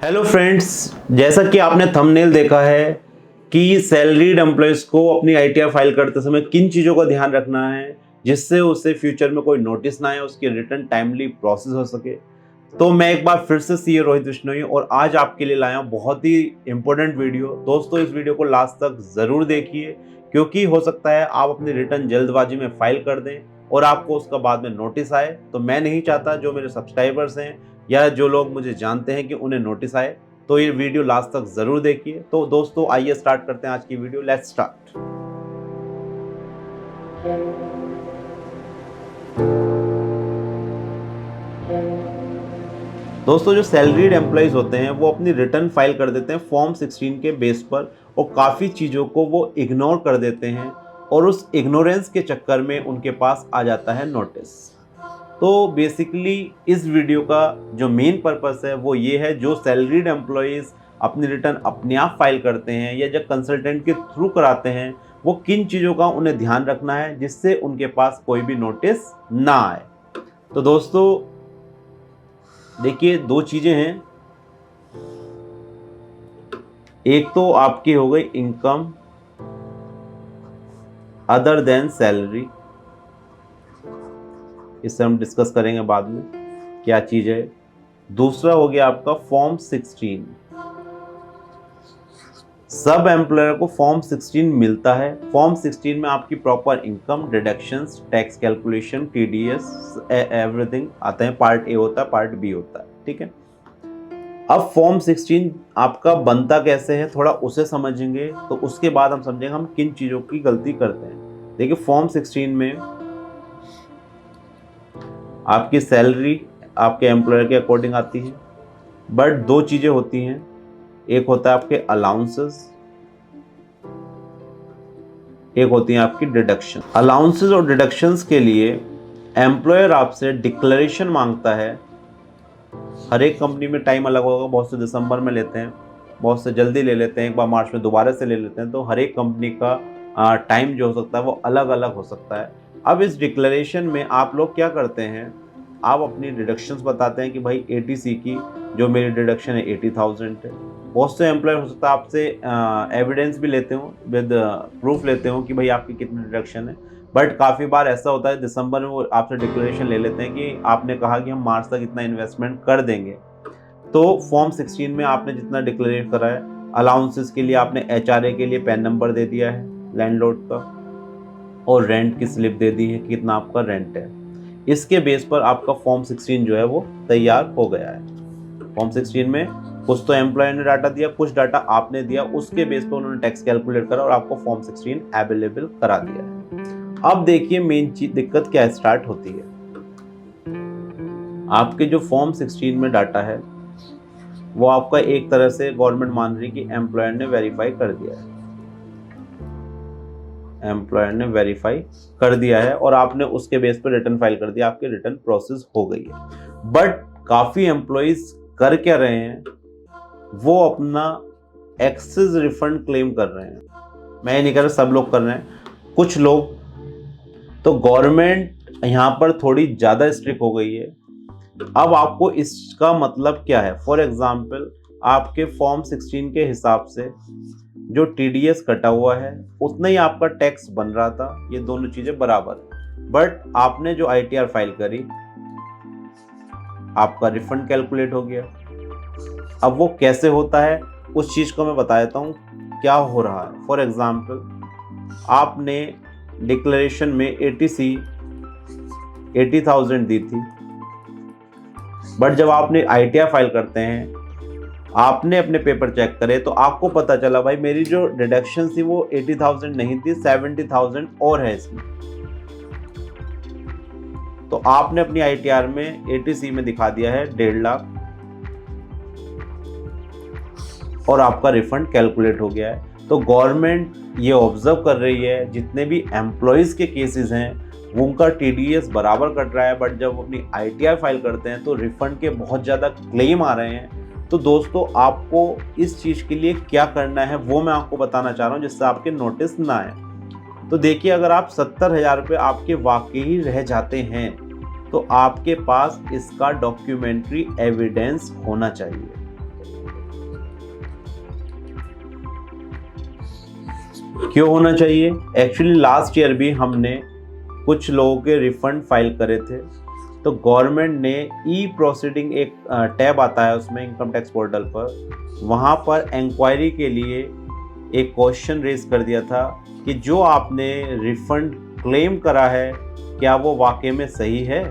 Hello friends, जैसा कि आपने थंबनेल देखा है कि सैलरीड एम्प्लॉयज़ को अपनी आईटीआर फाइल करते समय किन चीज़ों का ध्यान रखना है जिससे उसे फ्यूचर में कोई नोटिस ना आए, उसकी रिटर्न टाइमली प्रोसेस हो सके। तो मैं एक बार फिर से सीए रोहित बिश्नोई और आज आपके लिए लाया हूं बहुत ही इंपॉर्टेंट वीडियो। दोस्तों, इस वीडियो को लास्ट तक ज़रूर देखिए क्योंकि हो सकता है आप अपनी रिटर्न जल्दबाजी में फाइल कर दें और आपको उसका बाद में नोटिस आए। तो मैं नहीं चाहता जो मेरे सब्सक्राइबर्स हैं या जो लोग मुझे जानते हैं कि उन्हें नोटिस आए। तो ये वीडियो लास्ट तक ज़रूर देखिए। तो दोस्तों, आइए स्टार्ट करते हैं आज की वीडियो। Let's start. दोस्तों, जो सैलरीड एम्प्लॉयज़ होते हैं वो अपनी रिटर्न फाइल कर देते हैं फॉर्म 16 के बेस पर और काफ़ी चीज़ों को वो इग्नोर कर देते हैं और उस इग्नोरेंस के चक्कर में उनके पास आ जाता है नोटिस। तो बेसिकली इस वीडियो का जो मेन पर्पस है वो ये है, जो सैलरीड एम्प्लॉयज़ अपनी रिटर्न अपने आप फाइल करते हैं या जब कंसल्टेंट के थ्रू कराते हैं, वो किन चीज़ों का उन्हें ध्यान रखना है जिससे उनके पास कोई भी नोटिस ना आए। तो दोस्तों देखिए, दो चीज़ें हैं। एक तो आपकी हो गई इनकम अदर देन सैलरी, इससे हम डिस्कस करेंगे बाद में क्या चीज़ है। दूसरा हो गया आपका फॉर्म 16। सब एम्प्लॉयर को फॉर्म 16 मिलता है। फॉर्म 16 में आपकी proper income, deductions, tax calculation, TDS, everything आते हैं। पार्ट ए होता है, पार्ट बी होता है, ठीक है। अब फॉर्म 16 आपका बनता कैसे है, थोड़ा उसे समझेंगे तो उसके बाद हम समझेंगे हम किन चीज़ों की गलती करते हैं। देखिए, फॉर्म 16 में आपकी सैलरी आपके एम्प्लॉयर के अकॉर्डिंग आती है, बट दो चीज़ें होती हैं। एक होता है आपके अलाउंसेस, एक होती है आपकी डिडक्शन। अलाउंसेस और डिडक्शंस के लिए एम्प्लॉयर आपसे डिक्लेरेशन मांगता है। हर एक कंपनी में टाइम अलग होगा, बहुत से दिसंबर में लेते हैं, बहुत से जल्दी ले लेते हैं, एक बार मार्च में दोबारा से ले लेते हैं। तो हर एक कंपनी का टाइम जो हो सकता है वो अलग अलग हो सकता है। अब इस डिक्लेरेशन में आप लोग क्या करते हैं, आप अपनी डिडक्शंस बताते हैं कि भाई एटीसी की जो मेरी डिडक्शन है 80,000 है। बहुत से एम्प्लॉयर हो सकता है आपसे एविडेंस भी लेते हो, विद प्रूफ लेते हो कि भाई आपकी कितनी डिडक्शन है। बट काफ़ी बार ऐसा होता है दिसंबर में वो आपसे डिक्लेरेशन ले लेते हैं कि आपने कहा कि हम मार्च तक इतना इन्वेस्टमेंट कर देंगे। तो फॉर्म 16 में आपने जितना डिक्लेयर करा है, अलाउंसेस के लिए आपने एचआरए के लिए पैन नंबर दे दिया है लैंडलॉर्ड का, और रेंट की स्लिप दे दी है कि कितना आपका रेंट है। इसके बेस पर आपका फॉर्म 16 जो है वो तैयार हो गया है। फॉर्म 16 में कुछ तो एम्प्लॉयर ने डाटा दिया, कुछ डाटा आपने दिया, उसके बेस पर उन्होंने टैक्स कैलकुलेट करा और आपको फॉर्म 16 अवेलेबल करा दिया है। अब देखिए मेन चीज दिक्कत क्या स्टार्ट होती है। आपके जो फॉर्म 16 में डाटा है वो आपका एक तरह से गवर्नमेंट मान रही कि एम्प्लॉयर ने वेरीफाई कर दिया है, एम्प्लॉयर ने वेरीफाई कर दिया है और आपने उसके बेस पर रिटर्न फाइल कर दिया, आपकी रिटर्न प्रोसेस हो गई है। बट काफ़ी एम्प्लॉयज़ कर क्या रहे हैं, वो अपना एक्सेस रिफंड क्लेम कर रहे हैं। मैं ये नहीं कह रहा सब लोग कर रहे हैं, कुछ लोग। तो गवर्नमेंट यहाँ पर थोड़ी ज़्यादा स्ट्रिक्ट हो गई है। अब आपको इसका मतलब क्या है, फॉर एग्जाम्पल आपके फॉर्म 16 के हिसाब से जो टीडीएस कटा हुआ है उतना ही आपका टैक्स बन रहा था, ये दोनों चीज़ें बराबर है। बट आपने जो आईटीआर फाइल करी, आपका रिफंड कैलकुलेट हो गया। अब वो कैसे होता है उस चीज़ को मैं बता देता हूँ क्या हो रहा है। फॉर एग्जाम्पल आपने डिक्लेरेशन में एटीसी 80,000 दी थी, बट जब आपने आईटीआर फाइल करते हैं, आपने अपने पेपर चेक करे तो आपको पता चला भाई मेरी जो डिडक्शन थी वो 80,000 नहीं थी, 70,000 और है इसमें। तो आपने अपनी आईटीआर में एटीसी में दिखा दिया है 1.5 लाख और आपका रिफंड कैलकुलेट हो गया है। तो गवर्नमेंट ये ऑब्जर्व कर रही है जितने भी एम्प्लॉयज़ के केसेस हैं वो उनका टीडीएस बराबर कट रहा है, बट जब वो अपनी आईटीआर फाइल करते हैं तो रिफंड के बहुत ज़्यादा क्लेम आ रहे हैं। तो दोस्तों, आपको इस चीज़ के लिए क्या करना है वो मैं आपको बताना चाह रहा हूँ जिससे आपके नोटिस ना आए। तो देखिए, अगर आप 70,000 रुपये आपके वाकई ही रह जाते हैं तो आपके पास इसका डॉक्यूमेंट्री एविडेंस होना चाहिए। क्यों होना चाहिए? एक्चुअली लास्ट ईयर भी हमने कुछ लोगों के रिफंड फाइल करे थे, तो गवर्नमेंट ने ई प्रोसीडिंग एक टैब आता है उसमें इनकम टैक्स पोर्टल पर, वहाँ पर इंक्वायरी के लिए एक क्वेश्चन रेज कर दिया था कि जो आपने रिफंड क्लेम करा है क्या वो वाकई में सही है?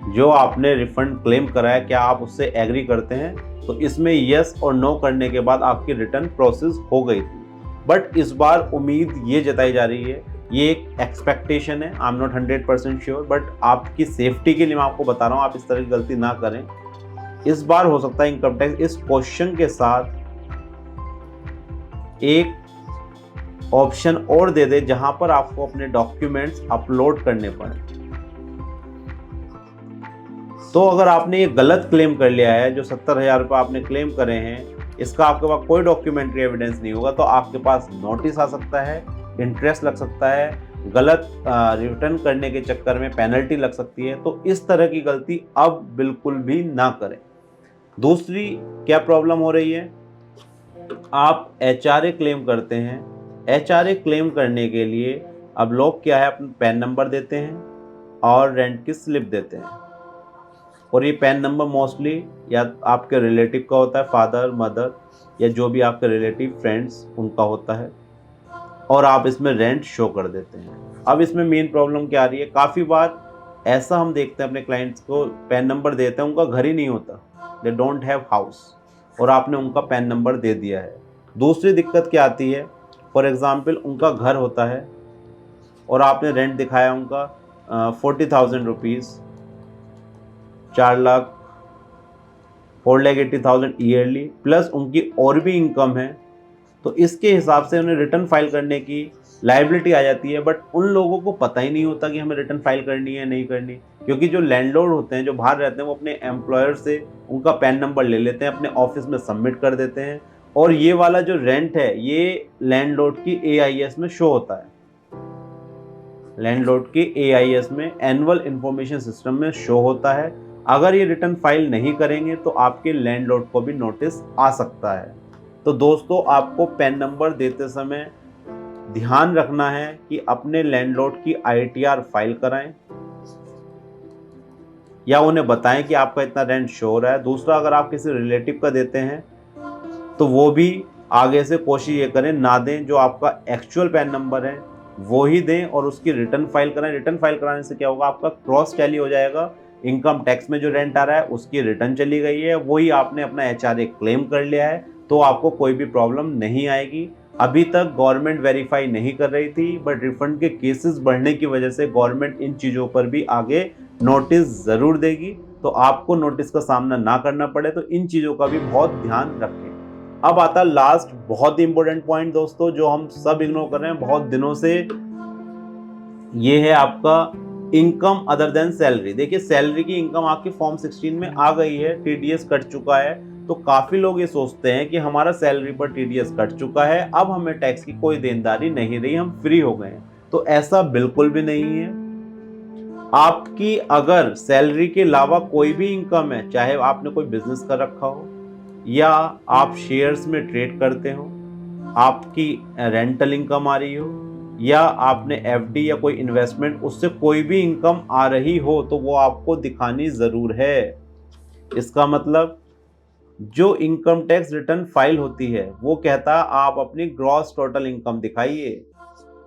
जो आपने रिफंड क्लेम करा है क्या आप उससे एग्री करते हैं? तो इसमें यस और नो करने के बाद आपकी रिटर्न प्रोसेस हो गई थी। बट इस बार उम्मीद ये जताई जा रही है, ये एक एक्सपेक्टेशन है, I am not 100% sure, but आपकी सेफ्टी के लिए मैं आपको बता रहा हूँ, आप इस तरह की गलती ना करें। इस बार हो सकता है इनकम टैक्स इस क्वेश्चन के साथ एक ऑप्शन और दे दे जहां पर आपको अपने डॉक्यूमेंट्स अपलोड करने पड़े। तो अगर आपने ये गलत क्लेम कर लिया है, जो 70,000 रुपये आपने क्लेम करे हैं, इसका आपके पास कोई डॉक्यूमेंट्री एविडेंस नहीं होगा, तो आपके पास नोटिस आ सकता है, इंटरेस्ट लग सकता है, गलत रिटर्न करने के चक्कर में पेनल्टी लग सकती है। तो इस तरह की गलती अब बिल्कुल भी ना करें। दूसरी क्या प्रॉब्लम हो रही है, आप HRA क्लेम करते हैं। HRA क्लेम करने के लिए अब लोग क्या है, अपना पैन नंबर देते हैं और रेंट की स्लिप देते हैं, और ये पैन नंबर मोस्टली या आपके रिलेटिव का होता है, फादर मदर या जो भी आपके रिलेटिव फ्रेंड्स उनका होता है, और आप इसमें रेंट शो कर देते हैं। अब इसमें मेन प्रॉब्लम क्या आ रही है, काफ़ी बार ऐसा हम देखते हैं अपने क्लाइंट्स को पैन नंबर देते हैं, उनका घर ही नहीं होता, दे डोंट हैव हाउस, और आपने उनका पैन नंबर दे दिया है। दूसरी दिक्कत क्या आती है, फॉर एग्ज़ाम्पल उनका घर होता है और आपने रेंट दिखाया उनका 40,000 रुपीज़, 4,80,000 ईयरली, प्लस उनकी और भी इनकम है, तो इसके हिसाब से उन्हें रिटर्न फाइल करने की लायबिलिटी आ जाती है। बट उन लोगों को पता ही नहीं होता कि हमें रिटर्न फाइल करनी है नहीं करनी, क्योंकि जो लैंडलॉर्ड होते हैं, जो बाहर रहते हैं, वो अपने एम्प्लॉयर से उनका पैन नंबर ले लेते हैं, अपने ऑफिस में सबमिट कर देते हैं, और ये वाला जो रेंट है ये लैंडलॉर्ड की AIS में शो होता है, लैंडलॉर्ड के AIS में एनुअल इंफॉर्मेशन सिस्टम में शो होता है। अगर ये रिटर्न फाइल नहीं करेंगे तो आपके लैंडलॉर्ड को भी नोटिस आ सकता है। तो दोस्तों, आपको पैन नंबर देते समय ध्यान रखना है कि अपने लैंडलॉर्ड की ITR फाइल कराएं या उन्हें बताएं कि आपका इतना रेंट शो हो रहा है। दूसरा, अगर आप किसी रिलेटिव का देते हैं तो वो भी आगे से कोशिश ये करें ना दें, जो आपका एक्चुअल पैन नंबर है वो ही दें और उसकी रिटर्न फाइल कराएं। रिटर्न फाइल कराने से क्या होगा, आपका क्रॉस टैली हो जाएगा, इनकम टैक्स में जो रेंट आ रहा है उसकी रिटर्न चली गई है, वही आपने अपना HRA क्लेम कर लिया है, तो आपको कोई भी प्रॉब्लम नहीं आएगी। अभी तक गवर्नमेंट वेरीफाई नहीं कर रही थी, बट रिफंड के केसेस बढ़ने की वजह से गवर्नमेंट इन चीज़ों पर भी आगे नोटिस ज़रूर देगी, तो आपको नोटिस का सामना ना करना पड़े, तो इन चीज़ों का भी बहुत ध्यान रखें। अब आता लास्ट बहुत ही इंपॉर्टेंट पॉइंट दोस्तों, जो हम सब इग्नोर कर रहे हैं बहुत दिनों से, ये है आपका इनकम अदर देन सैलरी। देखिए, सैलरी की इनकम आपकी फॉर्म 16 में आ गई है, TDS कट चुका है, तो काफ़ी लोग ये सोचते हैं कि हमारा सैलरी पर TDS कट चुका है, अब हमें टैक्स की कोई देनदारी नहीं रही, हम फ्री हो गए हैं। तो ऐसा बिल्कुल भी नहीं है। आपकी अगर सैलरी के अलावा कोई भी इनकम है, चाहे आपने कोई बिजनेस कर रखा हो या आप शेयर्स में ट्रेड करते हो, आपकी रेंटल इनकम आ रही हो, या आपने FD या कोई इन्वेस्टमेंट, उससे कोई भी इनकम आ रही हो, तो वो आपको दिखानी ज़रूर है। इसका मतलब जो इनकम टैक्स रिटर्न फाइल होती है वो कहता है आप अपनी ग्रॉस टोटल इनकम दिखाइए।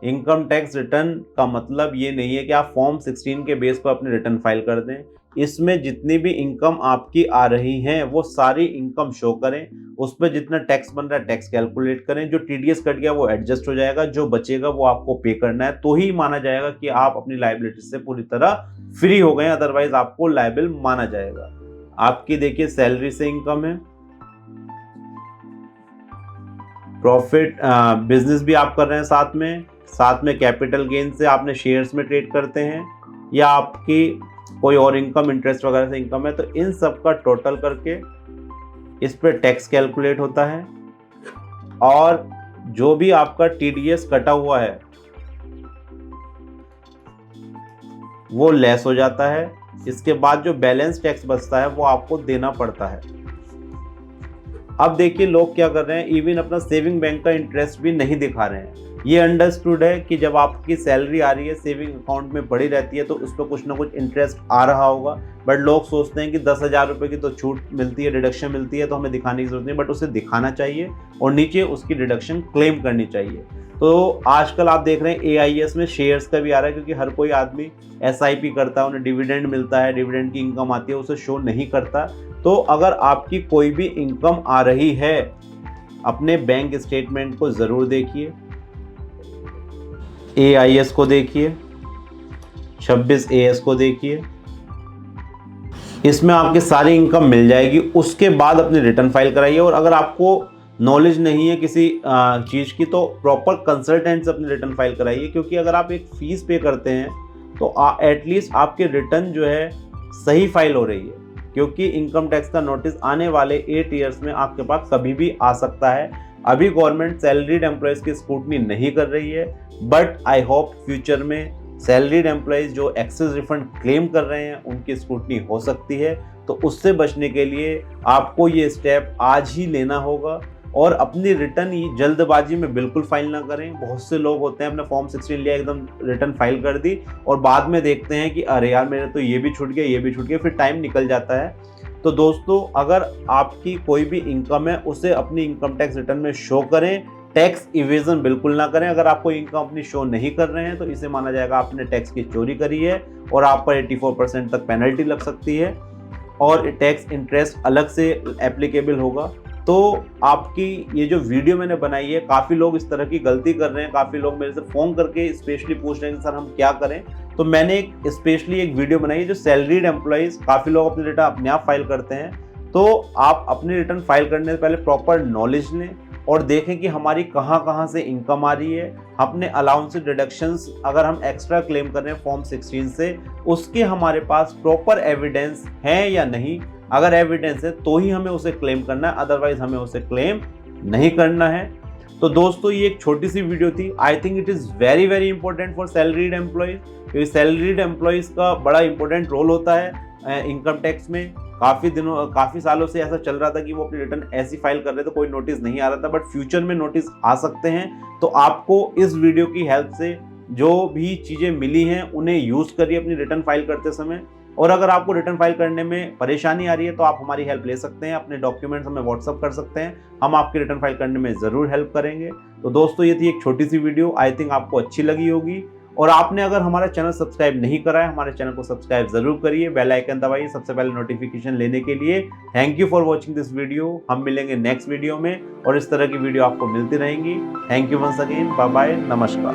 इनकम टैक्स रिटर्न का मतलब ये नहीं है कि आप फॉर्म 16 के बेस पर अपनी रिटर्न फाइल कर दें। इसमें जितनी भी इनकम आपकी आ रही हैं वो सारी इनकम शो करें, उस पर जितना टैक्स बन रहा है टैक्स कैलकुलेट करें, जो TDS कट गया वो एडजस्ट हो जाएगा, जो बचेगा वो आपको पे करना है, तो ही माना जाएगा कि आप अपनी लायबिलिटी से पूरी तरह फ्री हो गए, अदरवाइज आपको लायबिल माना जाएगा। आपकी देखिए सैलरी से इनकम है, प्रॉफिट बिजनेस भी आप कर रहे हैं, साथ में कैपिटल गेन से आपने शेयर्स में ट्रेड करते हैं, या आपकी कोई और इनकम इंटरेस्ट वगैरह से इनकम है, तो इन सब का टोटल करके इस पर टैक्स कैलकुलेट होता है, और जो भी आपका TDS कटा हुआ है वो लेस हो जाता है। इसके बाद जो बैलेंस टैक्स बचता है वो आपको देना पड़ता है। अब देखिए लोग क्या कर रहे हैं, इवन अपना सेविंग बैंक का इंटरेस्ट भी नहीं दिखा रहे हैं। ये अंडरस्टूड है कि जब आपकी सैलरी आ रही है सेविंग अकाउंट में पड़ी रहती है तो उस पर कुछ ना कुछ इंटरेस्ट आ रहा होगा, बट लोग सोचते हैं कि 10,000 रुपये की तो छूट मिलती है, डिडक्शन मिलती है, तो हमें दिखाने की जरूरत नहीं, बट उसे दिखाना चाहिए और नीचे उसकी डिडक्शन क्लेम करनी चाहिए। तो आजकल आप देख रहे हैं AIS में शेयर्स का भी आ रहा है, क्योंकि हर कोई आदमी SIP करता है, उन्हें डिविडेंड मिलता है, डिविडेंड की इनकम आती है, उसे शो नहीं करता। तो अगर आपकी कोई भी इनकम आ रही है, अपने बैंक स्टेटमेंट को ज़रूर देखिए, AIS को देखिए, 26AS को देखिए, इसमें आपकी सारी इनकम मिल जाएगी। उसके बाद अपनी रिटर्न फाइल कराइए। और अगर आपको नॉलेज नहीं है किसी चीज़ की तो प्रॉपर कंसल्टेंट से अपनी रिटर्न फाइल कराइए, क्योंकि अगर आप एक फ़ीस पे करते हैं तो एटलीस्ट आपकी रिटर्न जो है सही फाइल हो रही है, क्योंकि इनकम टैक्स का नोटिस आने वाले 8 ईयर्स में आपके पास कभी भी आ सकता है। अभी गवर्नमेंट सैलरीड एम्प्लॉयज़ की स्क्रूटनी नहीं कर रही है, बट आई होप फ्यूचर में सैलरीड एम्प्लॉयज़ जो एक्सेस रिफंड क्लेम कर रहे हैं उनकी स्क्रूटनी हो सकती है। तो उससे बचने के लिए आपको ये स्टेप आज ही लेना होगा और अपनी रिटर्न ही जल्दबाजी में बिल्कुल फाइल ना करें। बहुत से लोग होते हैं अपने फॉर्म 16 लिया, एकदम रिटर्न फाइल कर दी और बाद में देखते हैं कि अरे यार मेरे तो ये भी छूट गया, ये भी छूट गया, फिर टाइम निकल जाता है। तो दोस्तों अगर आपकी कोई भी इनकम है उसे अपनी इनकम टैक्स रिटर्न में शो करें, टैक्स इवेजन बिल्कुल ना करें। अगर आपको इनकम अपनी शो नहीं कर रहे हैं तो इसे माना जाएगा आपने टैक्स की चोरी करी है और आप पर 84% तक पेनल्टी लग सकती है और टैक्स इंटरेस्ट अलग से एप्लीकेबल होगा। तो आपकी ये जो वीडियो मैंने बनाई है, काफ़ी लोग इस तरह की गलती कर रहे हैं, काफ़ी लोग मेरे से फ़ोन करके स्पेशली पूछ रहे हैं कि सर हम क्या करें। तो मैंने स्पेशली एक वीडियो बनाई है जो सैलरीड एम्प्लॉयज़, काफ़ी लोग अपनी रिटर्न अपने आप फाइल करते हैं, तो आप अपनी रिटर्न फाइल करने से पहले प्रॉपर नॉलेज लें और देखें कि हमारी कहाँ कहाँ से इनकम आ रही है। अपने अलाउंस डिडक्शंस अगर हम एक्स्ट्रा क्लेम कर रहे हैं फॉर्म 16 से, उसके हमारे पास प्रॉपर एविडेंस है या नहीं। अगर एविडेंस है तो ही हमें उसे क्लेम करना है, अदरवाइज हमें उसे क्लेम नहीं करना है। तो दोस्तों ये एक छोटी सी वीडियो थी। I think it is very very important for salaried employees, क्योंकि सैलरीड एम्प्लॉयज़ का बड़ा इंपॉर्टेंट रोल होता है इनकम टैक्स में। काफ़ी सालों से ऐसा चल रहा था कि वो अपनी रिटर्न ऐसी फाइल कर रहे थे, कोई नोटिस नहीं आ रहा था, बट फ्यूचर में नोटिस आ सकते हैं। तो आपको इस वीडियो की हेल्प से जो भी चीज़ें मिली हैं उन्हें यूज़ करिए अपनी रिटर्न फाइल करते समय। और अगर आपको रिटर्न फाइल करने में परेशानी आ रही है तो आप हमारी हेल्प ले सकते हैं, अपने डॉक्यूमेंट्स हमें व्हाट्सअप कर सकते हैं, हम आपकी रिटर्न फाइल करने में ज़रूर हेल्प करेंगे। तो दोस्तों ये थी एक छोटी सी वीडियो, आई थिंक आपको अच्छी लगी होगी। और आपने अगर हमारा चैनल सब्सक्राइब नहीं करा है, हमारे चैनल को सब्सक्राइब जरूर करिए, बेल आइकन दबाइए सबसे पहले नोटिफिकेशन लेने के लिए। Thank you for watching this video. हम मिलेंगे नेक्स्ट वीडियो में और इस तरह की वीडियो आपको मिलती रहेंगी। Thank you once again, bye bye, नमस्कार।